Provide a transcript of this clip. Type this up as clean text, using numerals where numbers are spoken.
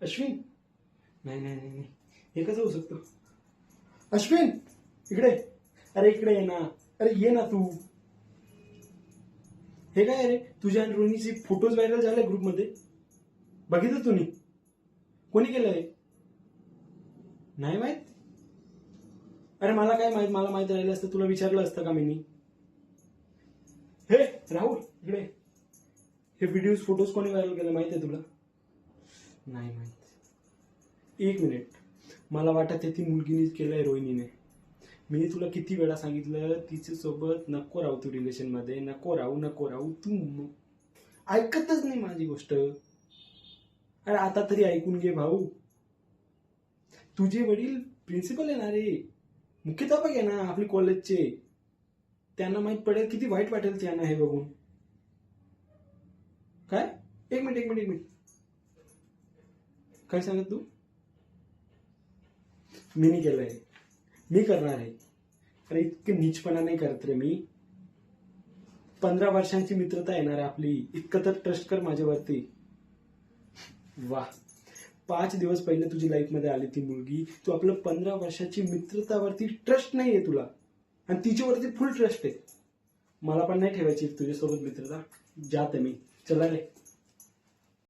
अश्विन, नाही नाही नाही नाही, हे कसं होऊ शकतं? अश्विन इकडे, अरे इकडे ये ना, अरे ये ना तू. हे काय रे, तुझ्या आणि रोहिणीचे फोटोज व्हायरल झाले ग्रुपमध्ये, बघितलं तुम्ही? कोणी केलंय? नाही माहित? अरे मला काय माहित, मला माहित राहिलं असतं तुला विचारलं असतं का मी? हे राहुल इकडे, हे व्हिडिओज फोटोज कोणी व्हायरल केले माहिती आहे तुला? नाही माहित. एक मिनिट, मला वाटत ती मुलगीने केलंय, रोहिणीने. मी तुला किती वेळा सांगितलं तिच्या सोबत नको राहू, तू रिलेशन मध्ये नको राहू. तू ऐकतच नाही माझी गोष्ट. अरे आता तरी ऐकून घे भाऊ. तुझे वडील प्रिन्सिपल आहे ना रे, मुख्याध्यापक आहे ना आपल्या कॉलेजचे. त्यांना माहित पडेल, किती वाईट वाटेल त्यांना हे बघून. काय? एक मिनिट, काय सांगत तू? मी नाही केलंय, मी करणार आहे. अरे इतके नीचपणा नाही करत रे मी. 15 वर्षांची मित्रता येणार आहे आपली, इतकं तर ट्रस्ट कर माझ्यावरती. वा, 5 दिवस पहिले तुझी लाईफ मध्ये आली ती मुलगी, तू आपलं 15 वर्षाची मित्रतावरती ट्रस्ट नाहीये तुला, आणि तिच्यावरती फुल ट्रस्ट आहे. मला पण नाही ठेवायची तुझ्यासोबत मित्रता. जात मी, चला रे.